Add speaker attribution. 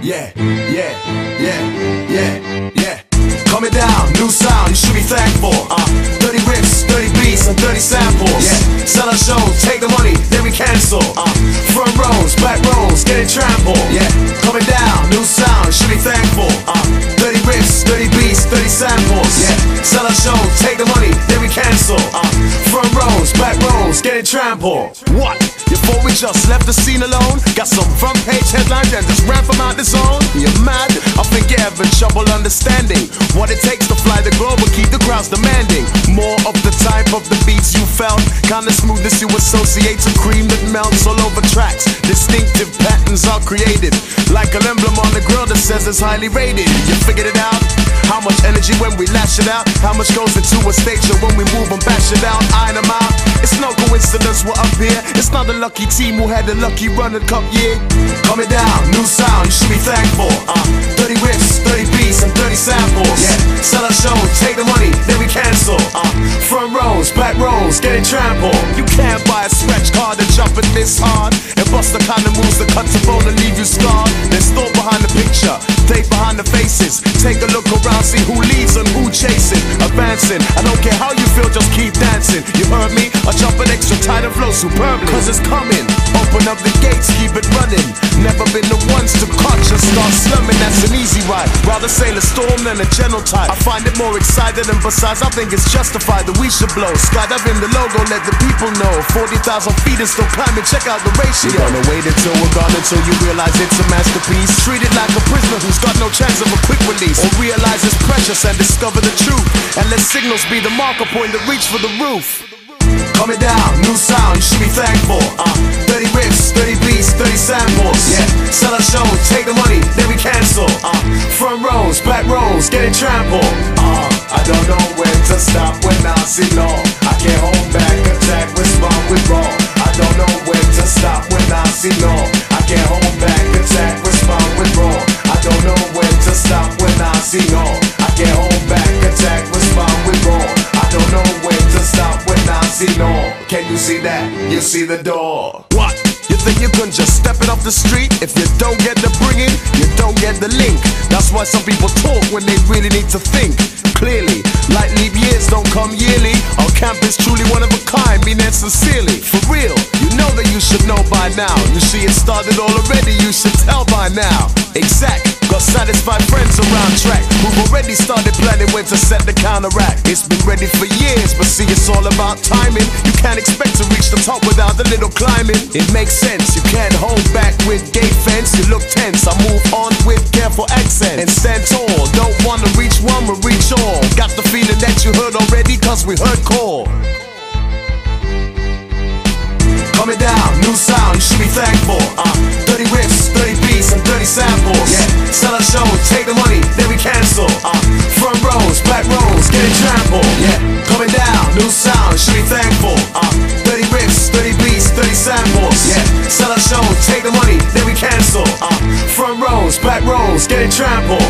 Speaker 1: yeah. Coming down, new sound, you should be thankful. Dirty riffs, dirty beats, and dirty samples. Sell our shows, take the money, then we cancel. Front rows, back rows, getting trampled. Coming down, new sound, you should be thankful. Dirty riffs, dirty beats, dirty samples. Sell our shows, take the money, then we cancel. Front rows, back rows, getting trampled. What? You thought we just left the scene alone? Got some front page headlines and just ran from out the zone? You're mad? I think you're having trouble understanding what it takes to fly the globe and keep the crowds demanding more of the type of the beats you felt. Kind of smoothness you associate to cream that melts all over tracks. Distinctive patterns are created, like an emblem on the grill that says it's highly rated. You figured it out? How much energy when we lash it out? How much goes into a stage show when we move and bash it out? Iron them out. It's no coincidence we're up here. It's not a lucky team who had a lucky run at Cup year. Coming down, new sound, you should be thankful. Dirty riffs, dirty beats, and dirty samples. Sell our shows, take the money, then we cancel. Front rows, back rows, getting trampled. You can't buy a scratch card and jump it this hard and bust the kind of moves that cut the bone and leave you scarred. There's thought behind the picture, tape behind the faces. Take a look around, see who leads and who chasing. Advancing, I don't care how you feel, just keep dancing. You heard me? I jump an extra tight and flow superbly, cause it's coming. Open up the gates, keep it running. Never been the ones to catch and start slumming. That's an easy ride, rather sail a storm than a gentle tide. I find it more exciting, and besides I think it's justified that we should blow. Skydiving the logo, let the people know. 40,000 feet and still climbing, check out the ratio. You're gonna wait until we're gone, until you realize it's a masterpiece. Treat it like a prisoner who's got no chance of a quick release. Or realize it's precious and discover the truth, and let signals be the marker point that reach for the roof. Coming down, new sound, you should be thankful. Dirty riffs, dirty beats, dirty samples. Sell our shows, take the money, then we cancel. Front rows, back rows, getting trampled. I don't know when to stop when I see no. I can't hold back, attack, respond with raw. I don't know when to stop when I see no. I can't hold back, attack, respond with raw. I don't know when to stop when I see no. I can't hold back, attack, respond with raw. I don't know when to stop when I see no. Can you see that? You see the door. What? You think you can just step it off the street? If you don't get the bringing, you don't get the link. That's why some people talk when they really need to think clearly. Like leap years don't come yearly. Our camp is truly one of a kind, meaning sincerely. For real, you know that you should know by now. You see it started all already, you should tell by now. Exact, got satisfied friends around track who've already started planning when to set the counteract. It's been ready for years, but see it's all about timing. You can't expect to reach the top without a little climbing. It makes sense, you can't hold back with gate fence. You look tense, I move on with careful accent and stand tall. Don't wanna reach one, but reach all. Got the feeling that you heard already, cause we heard core. Coming down, new sound, you should be thankful. Dirty riffs, dirty beats, and dirty samples. Sell our shows, take the money, then we cancel. Front rows, back rows, getting trampled. Coming down, new sound, you should be thankful. Dirty riffs, dirty beats, dirty samples. Sell our shows, take the money, then we cancel. Front rows, back rows, getting trampled.